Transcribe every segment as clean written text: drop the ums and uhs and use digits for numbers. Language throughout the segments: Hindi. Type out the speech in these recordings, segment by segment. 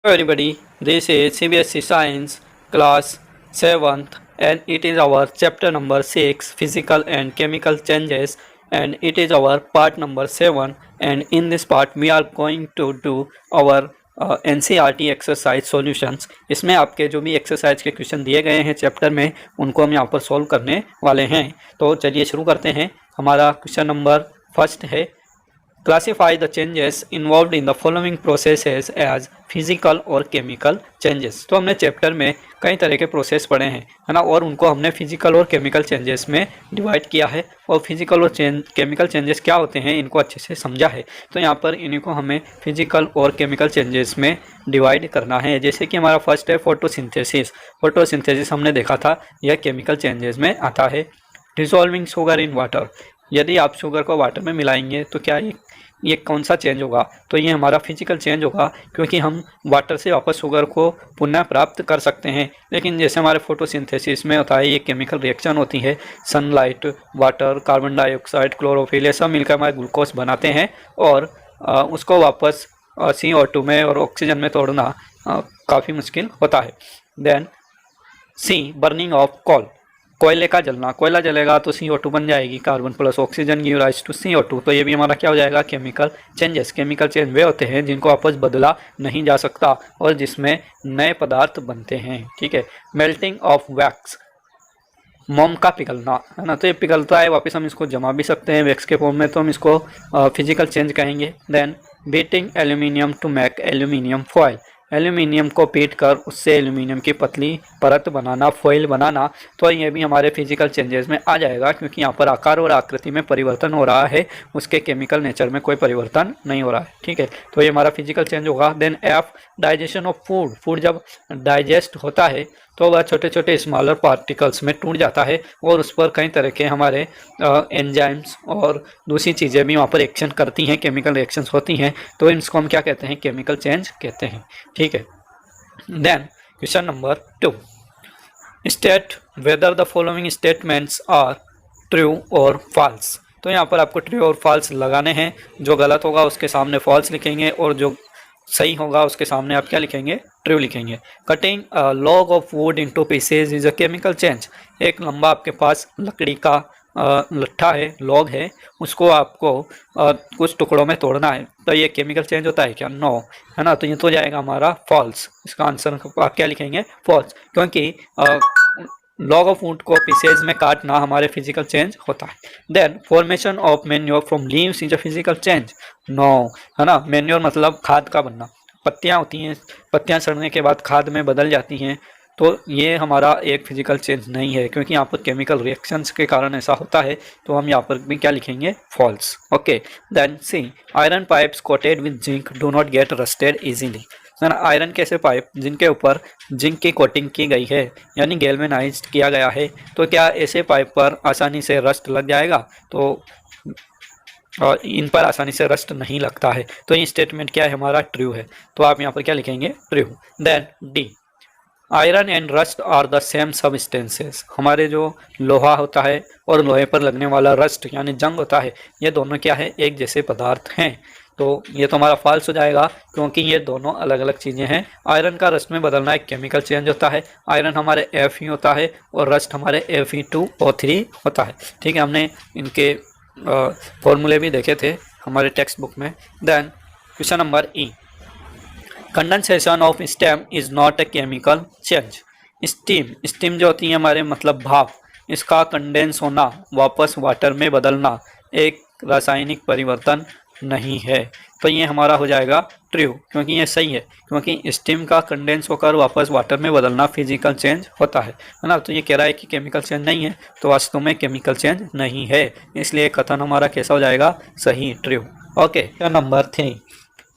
Hello everybody, this is CBSE Science class 7th and it is our chapter number 6 physical and chemical changes and it is our part number 7 and in this part we are going to do our NCERT exercise solutions। इसमें आपके जो भी एक्सरसाइज के क्वेश्चन दिए गए हैं चैप्टर में उनको हम यहाँ पर सॉल्व करने वाले हैं। तो चलिए शुरू करते हैं। हमारा क्वेश्चन नंबर फर्स्ट है Classify the changes involved in the following processes as physical और chemical changes। तो हमने चैप्टर में कई तरह के प्रोसेस पढ़े हैं, है ना, और उनको हमने फिजिकल और केमिकल चेंजेस में डिवाइड किया है और फिजिकल और केमिकल चेंजेस क्या होते हैं इनको अच्छे से समझा है। तो यहाँ पर इन्हीं को हमें फिजिकल और केमिकल चेंजेस में डिवाइड करना है। जैसे कि हमारा फर्स्ट है फोटोसिंथेसिस। फोटोसिंथेसिस हमने देखा था, यह केमिकल चेंजेस में आता है। डिसॉल्विंग शुगर इन वाटर, यदि आप शुगर को वाटर में मिलाएंगे तो क्या ये कौन सा चेंज होगा? तो ये हमारा फिजिकल चेंज होगा, क्योंकि हम वाटर से वापस शुगर को पुनः प्राप्त कर सकते हैं। लेकिन जैसे हमारे फोटोसिंथेसिस में होता है, ये केमिकल रिएक्शन होती है। Sunlight, water, carbon dioxide, chlorophyll, ये सब मिलकर हमारे ग्लूकोज बनाते हैं और उसको वापस CO2 में और ऑक्सीजन में तोड़ना काफ़ी मुश्किल होता है। Then C burning of coal, कोयले का जलना। कोयला जलेगा तो CO2 बन जाएगी, carbon plus oxygen give rise to CO2। तो ये भी हमारा क्या हो जाएगा? Chemical changes. केमिकल चेंज वे होते हैं जिनको आपस बदला नहीं जा सकता और जिसमें नए पदार्थ बनते हैं। ठीक है। मेल्टिंग ऑफ वैक्स, मोम का पिघलना, है ना, तो ये पिघलता है, वापस हम इसको जमा भी सकते हैं वैक्स के फॉर्म में, तो हम इसको फिजिकल चेंज कहेंगे। Then beating aluminium to make aluminium foil, aluminium को पीट कर उससे एल्यूमिनियम की पतली परत बनाना, फॉइल बनाना, तो ये भी हमारे फिजिकल चेंजेस में आ जाएगा, क्योंकि यहाँ पर आकार और आकृति में परिवर्तन हो रहा है, उसके केमिकल नेचर में कोई परिवर्तन नहीं हो रहा है। ठीक है, तो ये हमारा फिजिकल चेंज होगा। Then F digestion of food, food जब डाइजेस्ट होता है तो वह छोटे छोटे स्मॉलर पार्टिकल्स में टूट जाता है और उस पर कई तरह के हमारे एंजाइम्स और दूसरी चीज़ें भी वहाँ पर एक्शन करती हैं, केमिकल रिएक्शंस होती हैं, तो इसको हम क्या कहते हैं? केमिकल चेंज कहते हैं। ठीक है। Then question number 2, state whether the following statements are true और फॉल्स। तो यहाँ पर आपको ट्रू और फॉल्स लगाने हैं। जो गलत होगा उसके सामने फॉल्स लिखेंगे और जो सही होगा उसके सामने आप क्या लिखेंगे? ट्रू लिखेंगे। Cutting log of would into pieces is a chemical change, एक लंबा आपके पास लकड़ी का लट्ठा है, लॉग है, उसको आपको कुछ टुकड़ों में तोड़ना है, तो ये केमिकल चेंज होता है क्या? नो, है ना, तो ये तो जाएगा हमारा फॉल्स। इसका आंसर आप क्या लिखेंगे? फॉल्स, क्योंकि लॉग ऑफ वुड को पीसेज में काटना हमारे फिजिकल चेंज होता है। Then formation of manure from leaves is a physical change. No, है ना, मैन्योर मतलब खाद का बनना, पत्तियां होती हैं, पत्तियां सड़ने के बाद खाद में बदल जाती हैं, तो ये हमारा एक फिजिकल चेंज नहीं है, क्योंकि यहाँ पर केमिकल रिएक्शंस के कारण ऐसा होता है, तो हम यहाँ पर भी क्या लिखेंगे? False. Okay. Then C iron pipes coated with zinc do not get rusted easily, है ना, आयरन के ऐसे पाइप जिनके ऊपर जिंक की कोटिंग की गई है, यानी गैल्वेनाइज्ड किया गया है, तो क्या ऐसे पाइप पर आसानी से रस्ट लग जाएगा? तो और इन पर आसानी से रस्ट नहीं लगता है, तो ये स्टेटमेंट क्या है? हमारा ट्रू है, तो आप यहाँ पर क्या लिखेंगे? True. Then D iron and rust are the same substances, हमारे जो लोहा होता है और लोहे पर लगने वाला रस्ट यानी जंग होता है, ये दोनों क्या है? एक जैसे पदार्थ हैं, तो ये तो हमारा फॉल्स हो जाएगा, क्योंकि ये दोनों अलग अलग चीज़ें हैं। आयरन का रस्ट में बदलना एक केमिकल चेंज होता है, आयरन हमारे Fe होता है और रस्ट हमारे Fe2O3 होता है। ठीक है, हमने इनके फॉर्मूले भी देखे थे हमारे टेक्स्ट बुक में। Then question number E, condensation of steam is not a chemical change. Steam जो होती है हमारे मतलब भाप, इसका कंडेंस होना, वापस वाटर में बदलना एक रासायनिक परिवर्तन नहीं है, तो ये हमारा हो जाएगा ट्रू, क्योंकि ये सही है, क्योंकि स्टीम का कंडेंस होकर वापस वाटर में बदलना फिजिकल चेंज होता है ना। तो ये कह रहा है कि केमिकल चेंज नहीं है, तो वास्तव में केमिकल चेंज नहीं है, इसलिए कथन हमारा कैसा हो जाएगा? सही, true. Okay. Number 3,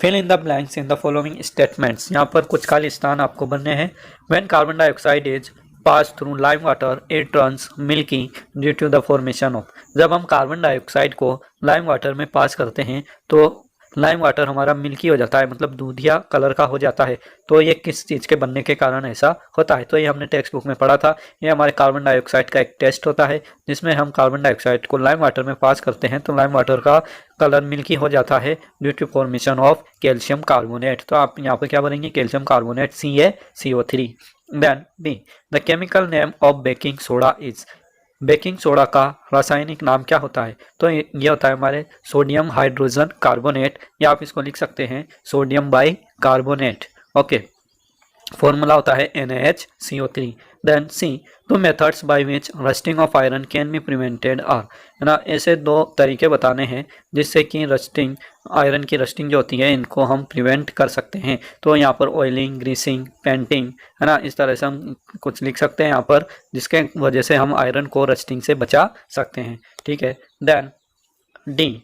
fill in the blanks in the following statements. यहाँ पर कुछ खाली स्थान आपको बनने हैं। When carbon dioxide is pass through lime water it turns milky due to the formation of, जब हम कार्बन डाइऑक्साइड को लाइम वाटर में पास करते हैं तो लाइम वाटर हमारा मिल्की हो जाता है, मतलब दूधिया कलर का हो जाता है। तो ये किस चीज़ के बनने के कारण ऐसा होता है? तो ये हमने टेक्स्ट बुक में पढ़ा था। ये हमारे कार्बन डाइऑक्साइड का एक टेस्ट होता है जिसमें हम कार्बन डाइऑक्साइड को लाइम वाटर में पास करते हैं तो लाइम वाटर का कलर मिल्की हो जाता है due to formation of calcium carbonate. तो आप यहाँ पर क्या बनेंगे? Calcium carbonate CaCO3। Then B, the chemical name of baking soda is. Baking soda का रासायनिक नाम क्या होता है? तो ये होता है हमारे सोडियम हाइड्रोजन कार्बोनेट, या आप इसको लिख सकते हैं sodium bicarbonate. Okay, formula होता है NaHCO3। देन सी, दो methods by which rusting of iron can be prevented are, है ना। ऐसे दो तरीके बताने हैं जिससे कि रस्टिंग, आयरन की रस्टिंग जो होती है इनको हम प्रिवेंट कर सकते हैं। तो यहाँ पर ऑयलिंग, ग्रीसिंग, पेंटिंग, है ना, इस तरह से हम कुछ लिख सकते हैं यहाँ पर जिसके वजह से हम आयरन को रस्टिंग से बचा सकते हैं। ठीक है। Then D,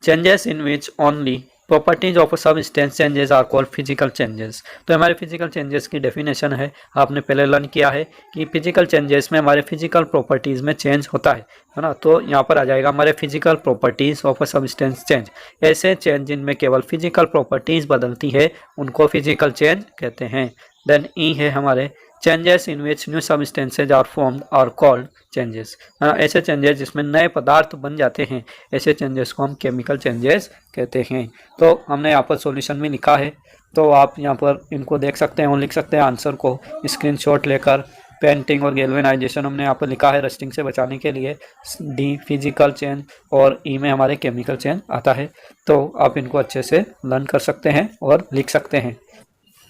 changes in which only properties of substance changes are called physical changes. तो हमारे फिजिकल चेंजेस की डेफिनेशन है, आपने पहले लर्न किया है कि फिजिकल चेंजेस में हमारे फिजिकल प्रॉपर्टीज में चेंज होता है ना। तो यहाँ पर आ जाएगा हमारे physical properties of a substance change. ऐसे चेंज जिनमें केवल फिजिकल प्रॉपर्टीज बदलती है उनको फिजिकल चेंज कहते हैं। देन ई है हमारे changes in which new substances are formed are called changes. ऐसे चेंजेस जिसमें नए पदार्थ बन जाते हैं, ऐसे चेंजेस को हम केमिकल चेंजेस कहते हैं। तो हमने यहाँ पर सॉल्यूशन में लिखा है, तो आप यहाँ पर इनको देख सकते हैं और लिख सकते हैं आंसर को स्क्रीनशॉट लेकर। पेंटिंग और गैल्वेनाइजेशन हमने यहाँ पर लिखा है रस्टिंग से बचाने के लिए, डी फिजिकल चेंज, और ई में हमारे केमिकल चेंज आता है। तो आप इनको अच्छे से लर्न कर सकते हैं और लिख सकते हैं।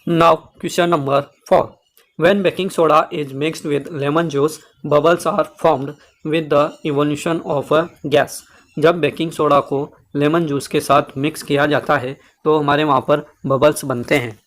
Now question number 4, when baking soda is mixed with lemon juice, bubbles are formed with the evolution of a gas। जब बेकिंग सोडा को लेमन जूस के साथ मिक्स किया जाता है तो हमारे वहाँ पर बबल्स बनते हैं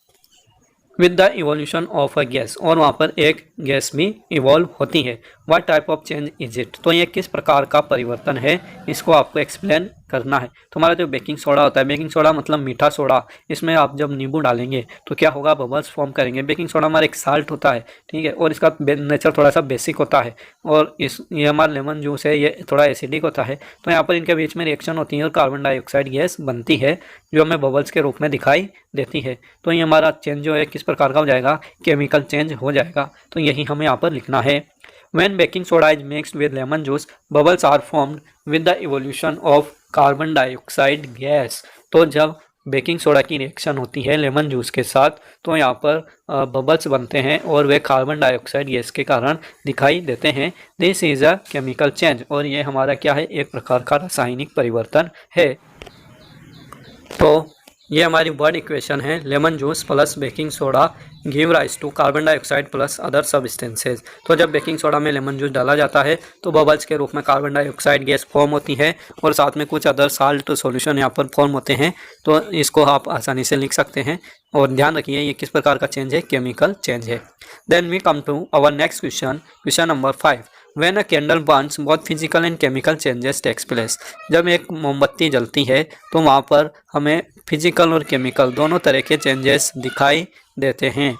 with the evolution of a gas, और वहाँ पर एक गैस भी इवॉल्व होती है। What type of change is it? तो ये किस प्रकार का परिवर्तन है, इसको आपको एक्सप्लेन करना है। तो हमारा जो बेकिंग सोडा होता है, बेकिंग सोडा मतलब मीठा सोडा, इसमें आप जब नींबू डालेंगे तो क्या होगा? बबल्स फॉर्म करेंगे। बेकिंग सोडा हमारा एक साल्ट होता है, ठीक है, और इसका नेचर थोड़ा सा बेसिक होता है, और ये हमारा लेमन जूस है, ये थोड़ा एसिडिक होता है। तो यहाँ पर इनके बीच में रिएक्शन होती है और कार्बन डाइऑक्साइड गैस बनती है जो हमें बबल्स के रूप में दिखाई देती है। तो ये हमारा चेंज जो है किस प्रकार का हो जाएगा? केमिकल चेंज हो जाएगा। तो यही हमें यहाँ पर लिखना है। When baking soda is mixed with lemon juice, bubbles are formed with the evolution of carbon dioxide gas। तो जब बेकिंग सोडा की रिएक्शन होती है लेमन जूस के साथ तो यहाँ पर बबल्स बनते हैं और वे कार्बन डाइऑक्साइड गैस के कारण दिखाई देते हैं। This is a chemical change, और ये हमारा क्या है? एक प्रकार का रासायनिक परिवर्तन है। तो ये हमारी वर्ड इक्वेशन है, lemon juice plus baking soda give rise to carbon dioxide plus other substances. तो जब बेकिंग सोडा में लेमन जूस डाला जाता है तो बबल्स के रूप में कार्बन डाइऑक्साइड गैस फॉर्म होती है और साथ में कुछ अदर साल्ट सॉल्यूशन यहाँ पर फॉर्म होते हैं। तो इसको आप आसानी से लिख सकते हैं, और ध्यान रखिए ये किस प्रकार का चेंज है? केमिकल चेंज है। Then we come to our next question, question number 5। When a candle burns, both physical and chemical changes takes place। जब एक मोमबत्ती जलती है तो वहाँ पर हमें फिजिकल और केमिकल दोनों तरह के चेंजेस दिखाई देते हैं।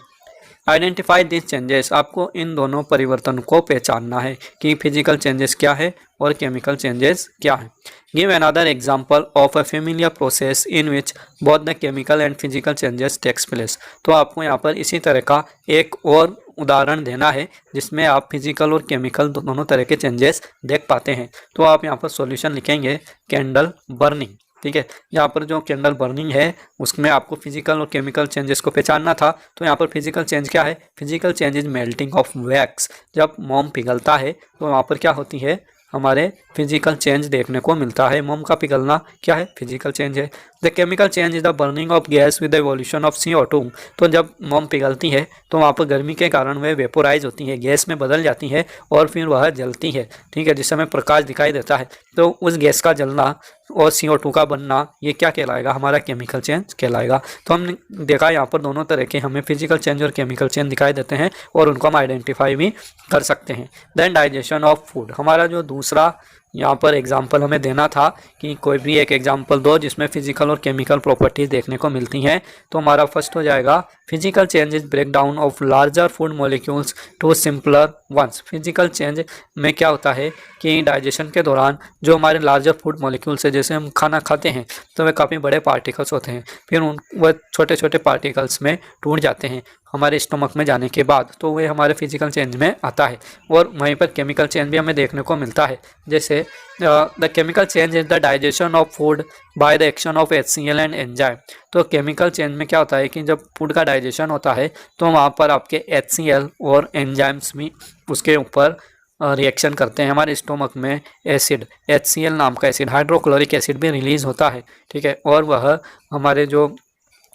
आइडेंटिफाई दिस चेंजेस, आपको इन दोनों परिवर्तन को पहचानना है कि फिजिकल चेंजेस क्या है और केमिकल चेंजेस क्या है। Give another example of a familiar process in which both the chemical and physical changes takes place. तो आपको यहाँ पर इसी तरह का एक और उदाहरण देना है जिसमें आप फिजिकल और केमिकल दोनों तरह के चेंजेस देख पाते हैं। तो आप यहाँ पर सॉल्यूशन लिखेंगे कैंडल बर्निंग, ठीक है। यहाँ पर जो कैंडल बर्निंग है उसमें आपको फिजिकल और केमिकल चेंजेस को पहचानना था। तो यहाँ पर फिजिकल चेंज क्या है? Physical change is melting of wax. जब मोम पिघलता है तो वहाँ पर क्या होती है? हमारे फिजिकल चेंज देखने को मिलता है। मोम का पिघलना क्या है? फिजिकल चेंज है। The chemical change is the burning of gas with the evolution of CO2। तो जब मोम पिघलती है तो वहाँ पर गर्मी के कारण वह वेपोराइज होती है, गैस में बदल जाती है और फिर वह जलती है, ठीक है, जिससे हमें प्रकाश दिखाई देता है। तो उस गैस का जलना और CO2 का बनना ये क्या कहलाएगा? हमारा केमिकल चेंज कहलाएगा। तो हमने देखा यहाँ पर दोनों तरह के हमें फिजिकल चेंज और केमिकल चेंज दिखाई देते हैं और उनको हम आइडेंटिफाई भी कर सकते हैं। देन डाइजेशन ऑफ फूड, हमारा जो दूसरा यहाँ पर एग्जाम्पल हमें देना था कि कोई भी एक एग्जाम्पल दो जिसमें फिजिकल और केमिकल प्रॉपर्टीज देखने को मिलती हैं। तो हमारा फर्स्ट हो जाएगा physical changes break down of larger food molecules to simpler ones. Physical change में क्या होता है कि डाइजेशन के दौरान जो हमारे लार्जर फूड मॉलिक्यूल्स है, जैसे हम खाना खाते हैं तो वे काफ़ी बड़े पार्टिकल्स होते हैं, फिर वह छोटे छोटे पार्टिकल्स में टूट जाते हैं हमारे स्टमक में जाने के बाद, तो वे हमारे फिजिकल चेंज में आता है। और वहीं पर केमिकल चेंज भी हमें देखने को मिलता है, जैसे the chemical change is the digestion of food by the action of HCl and enzyme. तो केमिकल चेंज में क्या होता है कि जब फूड का डाइजेशन होता है तो वहाँ पर आपके HCl और एंजाइम्स भी उसके ऊपर रिएक्शन करते हैं। हमारे स्टोमक में एसिड HCl नाम का एसिड, हाइड्रोक्लोरिक एसिड भी रिलीज होता है, ठीक है। और वह हमारे जो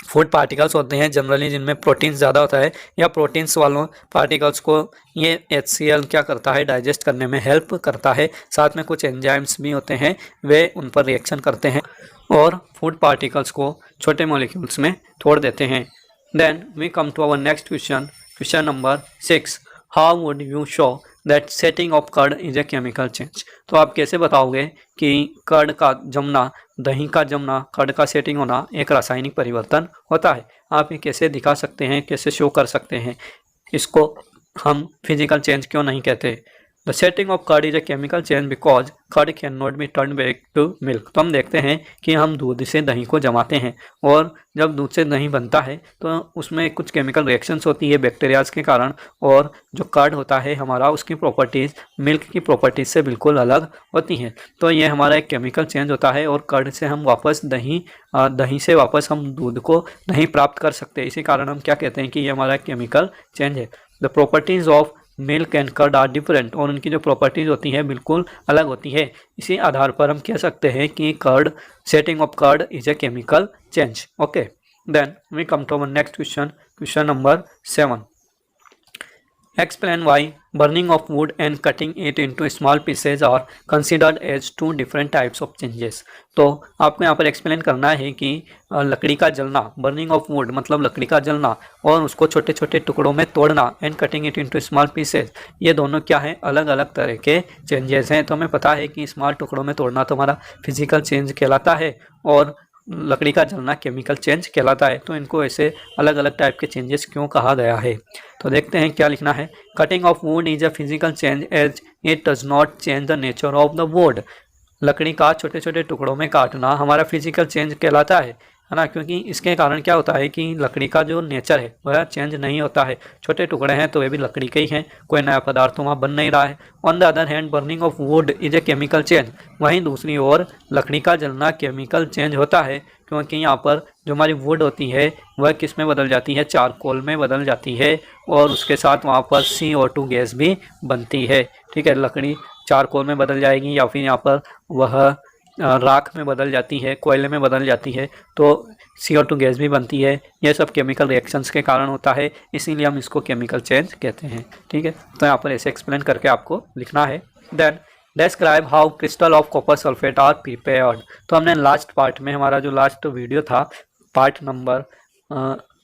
फूड पार्टिकल्स होते हैं जनरली जिनमें प्रोटीन ज़्यादा होता है या प्रोटीन्स वालों पार्टिकल्स को ये HCl क्या करता है, डाइजेस्ट करने में हेल्प करता है। साथ में कुछ एंजाइम्स भी होते हैं, वे उन पर रिएक्शन करते हैं और फूड पार्टिकल्स को छोटे मॉलिक्यूल्स में तोड़ देते हैं। Then we come to our next question, question number 6। How would you show that setting of curd is A chemical change. तो आप कैसे बताओगे कि कर्ड का जमना, दही का जमना, कर्ड का सेटिंग होना एक रासायनिक परिवर्तन होता है। आप ये कैसे दिखा सकते हैं, कैसे शो कर सकते हैं, इसको हम फिजिकल चेंज क्यों नहीं कहते। The setting of curd is A chemical change because curd can not be turn back to milk. तो हम देखते हैं कि हम दूध से दही को जमाते हैं और जब दूध से दही बनता है तो उसमें कुछ केमिकल रिएक्शंस होती है बैक्टीरियाज के कारण, और जो कर्ड होता है हमारा उसकी प्रॉपर्टीज़ मिल्क की प्रॉपर्टीज़ से बिल्कुल अलग होती हैं। तो ये हमारा एक केमिकल चेंज होता है और कर्ड से हम वापस दही से वापस हम दूध को नहीं प्राप्त कर सकते। इसी कारण हम क्या कहते हैं कि ये हमारा केमिकल चेंज है। The properties of milk and curd are different, और उनकी जो प्रॉपर्टीज़ होती है बिल्कुल अलग होती है। इसी आधार पर हम कह सकते हैं कि curd, setting of curd is A chemical change. Okay, then we come to our next question, question number 7। Explain why burning of wood and cutting it into small pieces are considered as two different types of changes। तो आपको यहाँ पर एक्सप्लेन करना है कि लकड़ी का जलना, बर्निंग ऑफ वुड मतलब लकड़ी का जलना, और उसको छोटे छोटे टुकड़ों में तोड़ना, and cutting it into small pieces, ये दोनों क्या है, अलग अलग तरह के चेंजेस हैं। तो हमें पता है कि स्मॉल टुकड़ों में तोड़ना तो हमारा फिजिकल चेंज कहलाता है और लकड़ी का जलना केमिकल चेंज कहलाता है। तो इनको ऐसे अलग अलग टाइप के चेंजेस क्यों कहा गया है, तो देखते हैं क्या लिखना है। Cutting of wood is a physical change as it does not change the nature of the wood. लकड़ी का छोटे छोटे टुकड़ों में काटना हमारा फिजिकल चेंज कहलाता है ना, क्योंकि इसके कारण क्या होता है कि लकड़ी का जो नेचर है वह चेंज नहीं होता है। छोटे टुकड़े हैं तो वे भी लकड़ी के ही हैं, कोई नया पदार्थ तो वहाँ बन नहीं रहा है। On the other hand burning of wood is a chemical change. वहीं दूसरी ओर लकड़ी का जलना केमिकल चेंज होता है, क्योंकि यहाँ पर जो हमारी वुड होती है वह किस में बदल जाती है, चारकोल में बदल जाती है, और उसके साथ वहाँ पर CO2 गैस भी बनती है। ठीक है, लकड़ी चारकोल में बदल जाएगी या फिर यहाँ पर वह राख में बदल जाती है, कोयले में बदल जाती है, तो CO2 गैस भी बनती है। यह सब केमिकल रिएक्शंस के कारण होता है, इसीलिए हम इसको केमिकल चेंज कहते हैं। ठीक है, तो यहाँ पर ऐसे एक्सप्लेन करके आपको लिखना है। Then describe how crystal of copper sulphate are prepared. तो हमने लास्ट पार्ट में, हमारा जो लास्ट वीडियो था पार्ट नंबर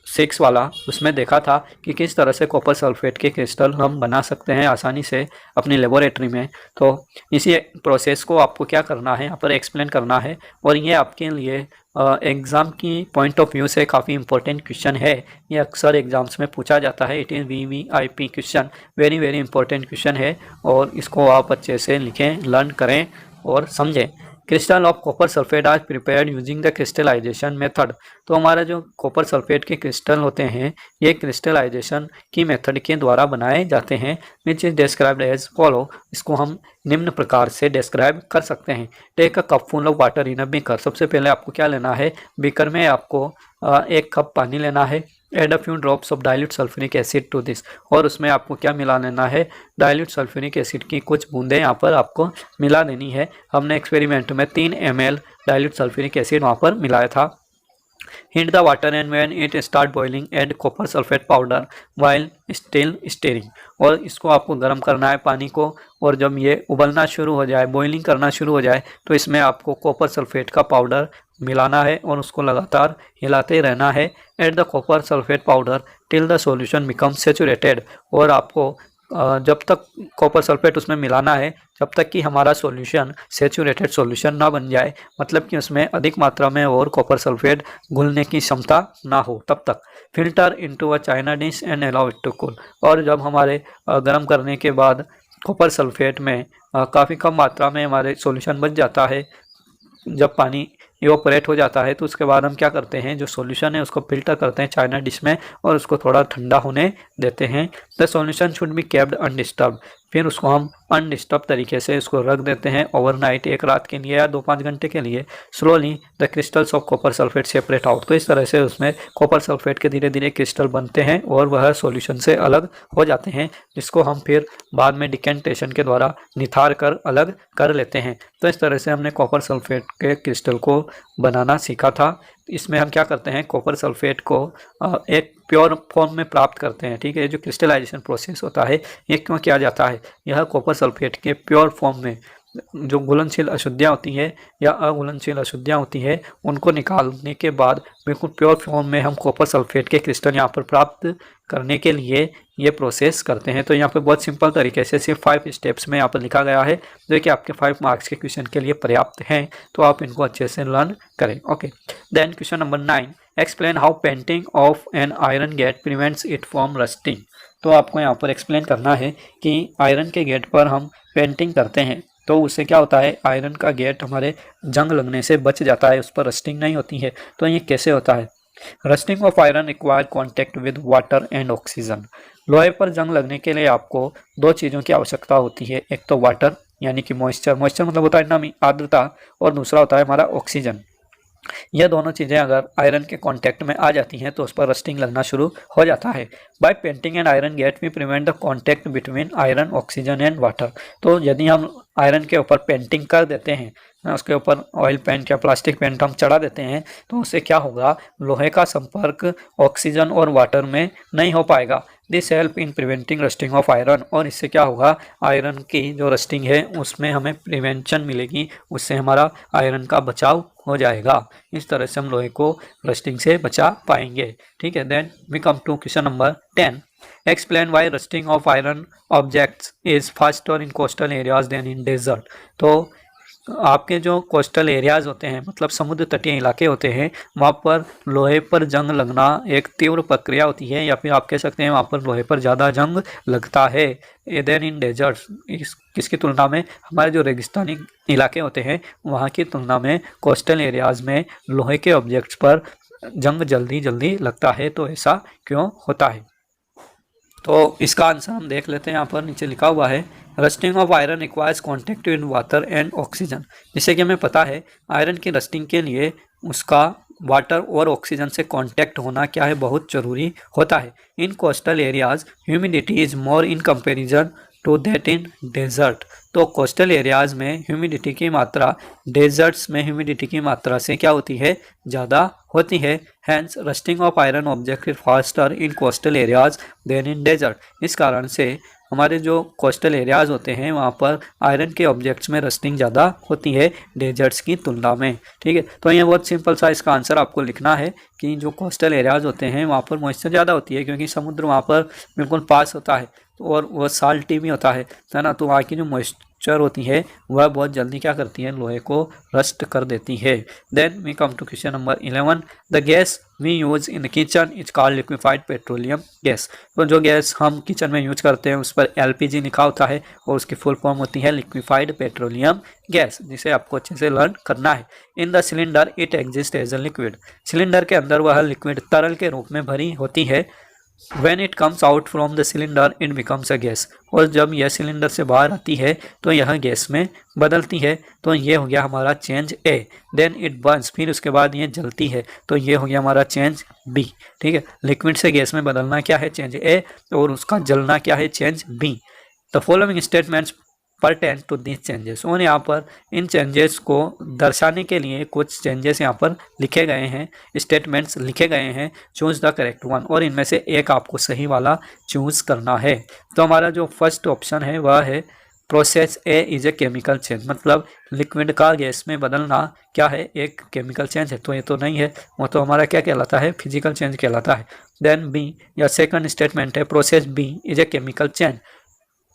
6 वाला, उसमें देखा था कि किस तरह से कॉपर सल्फेट के क्रिस्टल हम बना सकते हैं आसानी से अपनी लेबोरेटरी में। तो इसी प्रोसेस को आपको क्या करना है, यहाँ पर एक्सप्लेन करना है, और ये आपके लिए एग्ज़ाम की पॉइंट ऑफ व्यू से काफ़ी इंपॉर्टेंट क्वेश्चन है। ये अक्सर एग्ज़ाम्स में पूछा जाता है। It is VVIP question, very very important question है, और इसको आप अच्छे से लिखें, लर्न करें और समझें। Crystal of copper sulphate are prepared using the crystallisation method. तो हमारा जो कॉपर सल्फेट के क्रिस्टल होते हैं ये क्रिस्टलाइजेशन की मेथड के द्वारा बनाए जाते हैं, which is described as follow. इसको हम निम्न प्रकार से डिस्क्राइब कर सकते हैं। Take a cup full of water in a beaker. सबसे पहले आपको क्या लेना है, बीकर में आपको 1 कप पानी लेना है। Add a few drops of dilute sulphuric acid to this, और उसमें आपको क्या मिला लेना है, डाइल्यूट सल्फ्यूरिक एसिड की कुछ बूंदें यहाँ पर आपको मिला देनी है। हमने एक्सपेरिमेंट में 3 ml डाइल्यूट सल्फ्यूरिक एसिड वहाँ पर मिलाया था। Heat the water and when it start boiling add copper sulphate powder while still steering. और इसको आपको गर्म करना है पानी को, और जब ये उबलना शुरू हो जाए, बॉइलिंग करना शुरू हो जाए, तो इसमें आपको कॉपर सल्फेट का पाउडर मिलाना है और उसको लगातार हिलाते रहना है। Add the copper sulphate powder till the solution become saturated. और आपको जब तक कॉपर सल्फेट उसमें मिलाना है जब तक कि हमारा सॉल्यूशन सेचुरेटेड सॉल्यूशन ना बन जाए, मतलब कि उसमें अधिक मात्रा में और कॉपर सल्फेट घुलने की क्षमता ना हो, तब तक filter into a china dish and allow it to cool. और जब हमारे गर्म करने के बाद कॉपर सल्फेट में काफ़ी कम मात्रा में हमारे सॉल्यूशन बन जाता है, जब पानी इवोपरेट हो जाता है तो उसके बाद हम क्या करते हैं, जो सॉल्यूशन है उसको फिल्टर करते हैं चाइना डिश में और उसको थोड़ा ठंडा होने देते हैं। The solution should be kept undisturb. फिर उसको हम अनडिस्टर्ब तरीके से उसको रख देते हैं ओवरनाइट, एक रात के लिए या 2-5 घंटे के लिए। Slowly the crystals of copper sulphate separate out. तो इस तरह से उसमें कॉपर सल्फेट के धीरे धीरे क्रिस्टल बनते हैं और वह सॉल्यूशन से अलग हो जाते हैं, जिसको हम फिर बाद में डिकेंटेशन के द्वारा निथार कर अलग कर लेते हैं। तो इस तरह से हमने कॉपर सल्फेट के क्रिस्टल को बनाना सीखा था। इसमें हम क्या करते हैं, कॉपर सल्फेट को एक प्योर फॉर्म में प्राप्त करते हैं। ठीक है, जो क्रिस्टलाइजेशन प्रोसेस होता है ये क्यों किया जाता है, यह कॉपर सल्फेट के प्योर फॉर्म में जो घुलनशील अशुद्धियाँ होती हैं या अघुलनशील अशुद्धियाँ होती हैं उनको निकालने के बाद बिल्कुल प्योर फॉर्म में हम कॉपर सल्फेट के क्रिस्टल यहाँ पर प्राप्त करने के लिए ये प्रोसेस करते हैं। तो यहाँ पे बहुत सिंपल तरीके से सिर्फ 5 स्टेप्स में यहाँ पर लिखा गया है, जो कि आपके 5 मार्क्स के क्वेश्चन के लिए पर्याप्त हैं, तो आप इनको अच्छे से लर्न करें। Okay, then question number 9, explain how painting of an iron gate prevents it from rusting. तो आपको यहाँ पर एक्सप्लेन करना है कि आयरन के गेट पर हम पेंटिंग करते हैं तो उससे क्या होता है, आयरन का गेट हमारे जंग लगने से बच जाता है, उस पर रस्टिंग नहीं होती है। तो ये कैसे होता है, rusting of iron require contact with water and oxygen. लोहे पर जंग लगने के लिए आपको 2 चीज़ों की आवश्यकता होती है, एक तो वाटर यानी कि मॉइस्चर मतलब होता है नमी, आर्द्रता, और दूसरा होता है हमारा ऑक्सीजन। ये दोनों चीज़ें अगर आयरन के कांटेक्ट में आ जाती हैं तो उस पर रस्टिंग लगना शुरू हो जाता है। By painting and iron gate we prevent the contact between iron, oxygen and water. तो यदि हम आयरन के ऊपर पेंटिंग कर देते हैं, उसके ऊपर ऑयल पेंट या प्लास्टिक पेंट हम चढ़ा देते हैं, तो उससे क्या होगा, लोहे का संपर्क ऑक्सीजन और वाटर में नहीं हो पाएगा। This help in preventing rusting of iron. और इससे क्या होगा, आयरन की जो रस्टिंग है उसमें हमें प्रिवेंशन मिलेगी, उससे हमारा आयरन का बचाव हो जाएगा। इस तरह से हम लोहे को रस्टिंग से बचा पाएंगे। ठीक है, then we come to question number 10, explain why rusting of iron objects is faster in coastal areas than in desert. तो आपके जो कोस्टल एरियाज होते हैं, मतलब समुद्र तटीय इलाके होते हैं, वहाँ पर लोहे पर जंग लगना एक तीव्र प्रक्रिया होती है, या फिर आप कह सकते हैं वहाँ पर लोहे पर ज़्यादा जंग लगता है देन इन डेजर्ट्स। किसकी तुलना में, हमारे जो रेगिस्तानी इलाके होते हैं वहाँ की तुलना में कोस्टल एरियाज में लोहे के ऑब्जेक्ट्स पर जंग जल्दी जल्दी लगता है। तो ऐसा क्यों होता है, तो इसका आंसर हम देख लेते हैं। यहाँ पर नीचे लिखा हुआ है, rusting of iron requires contact in water and oxygen. जैसे कि हमें पता है आयरन की रस्टिंग के लिए उसका वाटर और ऑक्सीजन से कांटेक्ट होना क्या है, बहुत ज़रूरी होता है। In coastal areas humidity is more in comparison to that in desert. तो कोस्टल एरियाज में ह्यूमिडिटी की मात्रा डेजर्ट्स में ह्यूमिडिटी की मात्रा से क्या होती है, ज़्यादा होती है। Hence rusting of iron object is faster in coastal areas than in desert. इस कारण से हमारे जो कोस्टल एरियाज होते हैं वहाँ पर आयरन के ऑब्जेक्ट्स में रस्टिंग ज़्यादा होती है डेजर्ट्स की तुलना में। ठीक है, तो ये बहुत सिंपल सा इसका आंसर आपको लिखना है कि जो कोस्टल एरियाज होते हैं वहाँ पर मॉइस्चर ज़्यादा होती है, क्योंकि समुद्र वहाँ पर बिल्कुल पास होता है और वह साल्टी भी होता है ना, तो वहाँ की जो मॉइस्चर होती है वह बहुत जल्दी क्या करती है, लोहे को रस्ट कर देती है। Then we come to question number 11, the gas we use in the kitchen is called liquefied petroleum gas. तो जो गैस हम किचन में यूज करते हैं उस पर LPG लिखा होता है और उसकी फुल फॉर्म होती है लिक्विफाइड पेट्रोलियम गैस, जिसे आपको अच्छे से लर्न करना है। In the cylinder it exist as a liquid. Cylinder के अंदर वह लिक्विड तरल के रूप में भरी होती है। When it comes out from the cylinder it becomes a gas। और जब यह सिलेंडर से बाहर आती है तो यह गैस में बदलती है। तो ये हो गया हमारा change A। Then it burns, फिर उसके बाद ये जलती है, तो ये हो गया हमारा चेंज B। ठीक है, लिक्विड से गैस में बदलना क्या है, चेंज A, और उसका जलना क्या है, change B। The following statements pertain to this changes. और यहाँ पर इन चेंजेस को दर्शाने के लिए कुछ चेंजेस यहाँ पर लिखे गए हैं, स्टेटमेंट्स लिखे गए हैं। चूज द करेक्ट वन, और इनमें से एक आपको सही वाला चूज करना है। तो हमारा जो फर्स्ट ऑप्शन है वह है process A is a chemical change, मतलब लिक्विड का गैस में बदलना क्या है, एक केमिकल चेंज है। तो ये तो नहीं है, वो तो हमारा क्या कहलाता है, फिजिकल चेंज कहलाता है। देन बी या सेकंड स्टेटमेंट है process B is A chemical change.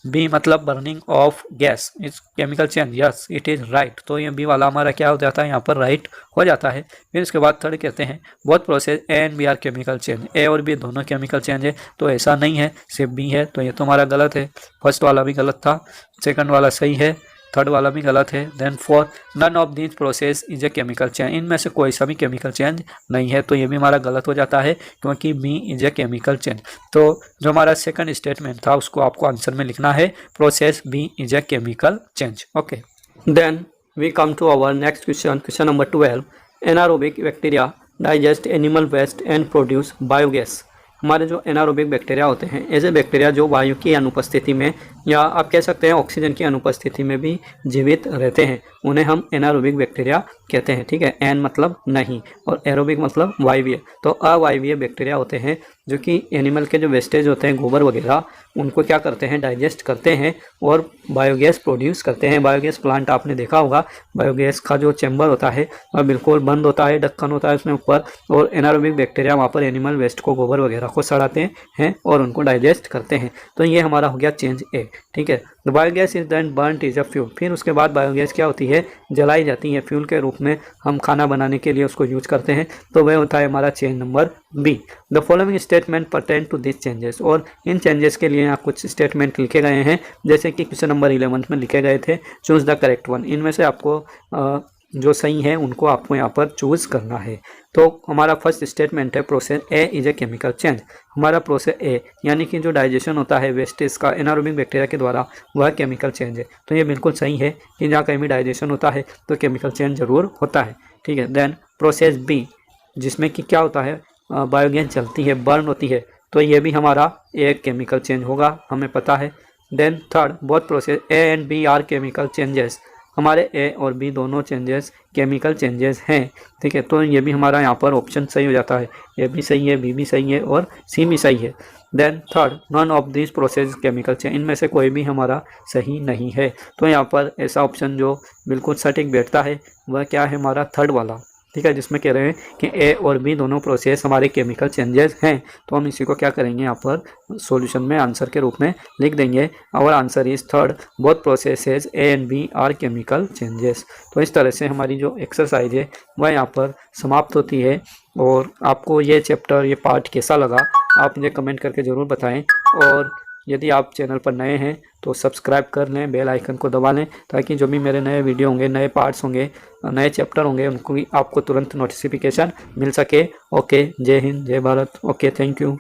B मतलब burning of gas is chemical change, yes it is right. तो ये बी वाला हमारा क्या हो जाता है, यहाँ पर राइट हो जाता है। फिर उसके बाद थर्ड कहते हैं both process A and B are chemical change, A और बी दोनों केमिकल चेंज है, तो ऐसा नहीं है, सिर्फ बी है, तो ये तो हमारा गलत है। फर्स्ट वाला भी गलत था, सेकंड वाला सही है, थर्ड वाला भी गलत है। Then four none of this process is A chemical change, इनमें से कोई सा भी केमिकल चेंज नहीं है, तो ये भी हमारा गलत हो जाता है क्योंकि B is A chemical change. तो जो हमारा सेकंड स्टेटमेंट था उसको आपको आंसर में लिखना है, process B is A chemical change. Okay, then we come to our next question, question number 12। Anaerobic bacteria digest animal waste and produce biogas. हमारे जो एनारोबिक बैक्टीरिया होते हैं ऐसे बैक्टीरिया जो वायु की अनुपस्थिति में या आप कह सकते हैं ऑक्सीजन की अनुपस्थिति में भी जीवित रहते हैं, उन्हें हम एनारोबिक बैक्टीरिया कहते हैं। ठीक है, एन मतलब नहीं और एरोबिक मतलब वायवीय। तो अवायवीय बैक्टीरिया होते हैं जो कि एनिमल के जो वेस्टेज होते हैं, गोबर वगैरह, उनको क्या करते हैं, डाइजेस्ट करते हैं और बायोगैस प्रोड्यूस करते हैं। बायोगैस प्लांट आपने देखा होगा, बायोगैस का जो चैम्बर होता है वह बिल्कुल बंद होता है, ढक्कन होता है उसमें ऊपर, और एनारोबिक बैक्टीरिया वहाँ पर एनिमल वेस्ट को, गोबर वगैरह को सड़ाते हैं और उनको डाइजेस्ट करते हैं। तो ये हमारा हो गया चेंज ए। ठीक है, the biogas is then burned is a fuel. फिर उसके बाद बायोगैस क्या होती है, जलाई जाती है, फ्यूल के रूप में हम खाना बनाने के लिए उसको यूज करते हैं, तो वह होता है हमारा change number B. The following statement pertain to this changes, और इन चेंजेस के लिए यहाँ कुछ स्टेटमेंट लिखे गए हैं जैसे कि क्वेश्चन नंबर 11 में लिखे गए थे, चूज द करेक्ट वन। इनमें से आपको जो सही है उनको आपको यहाँ पर चूज करना है। तो हमारा फर्स्ट स्टेटमेंट है process A is a chemical change. हमारा प्रोसेस ए यानी कि जो डाइजेशन होता है वेस्टेज का एनारोबिक बैक्टीरिया के द्वारा, वह केमिकल चेंज है। तो ये बिल्कुल सही है कि जहाँ कहीं भी डाइजेशन होता है तो केमिकल चेंज जरूर होता है। ठीक है, देन प्रोसेस बी जिसमें कि क्या होता है, बायोगैस जलती है, बर्न होती है, तो ये भी हमारा एक केमिकल चेंज होगा, हमें पता है। Then third both process A and B are chemical changes, हमारे ए और बी दोनों चेंजेस केमिकल चेंजेस हैं। ठीक है, तो ये भी हमारा यहाँ पर ऑप्शन सही हो जाता है, ए भी सही है, बी भी सही है और सी भी सही है। Then third none of this process chemical change, इनमें से कोई भी हमारा सही नहीं है। तो यहाँ पर ऐसा ऑप्शन जो बिल्कुल सटीक बैठता है वह क्या है, हमारा थर्ड वाला। ठीक है, जिसमें कह रहे हैं कि ए और बी दोनों प्रोसेस हमारे केमिकल चेंजेस हैं, तो हम इसी को क्या करेंगे, यहाँ पर सॉल्यूशन में आंसर के रूप में लिख देंगे। Our answer is third both processes A and B are chemical changes. तो इस तरह से हमारी जो एक्सरसाइज है वह यहाँ पर समाप्त होती है। और आपको ये चैप्टर, ये पार्ट कैसा लगा आप मुझे कमेंट करके ज़रूर बताएं। और यदि आप चैनल पर नए हैं तो सब्सक्राइब कर लें, बेल आइकन को दबा लें, ताकि जो भी मेरे नए वीडियो होंगे, नए पार्ट्स होंगे, नए चैप्टर होंगे, उनको भी आपको तुरंत नोटिफिकेशन मिल सके। ओके, जय हिंद, जय भारत। Okay, thank you.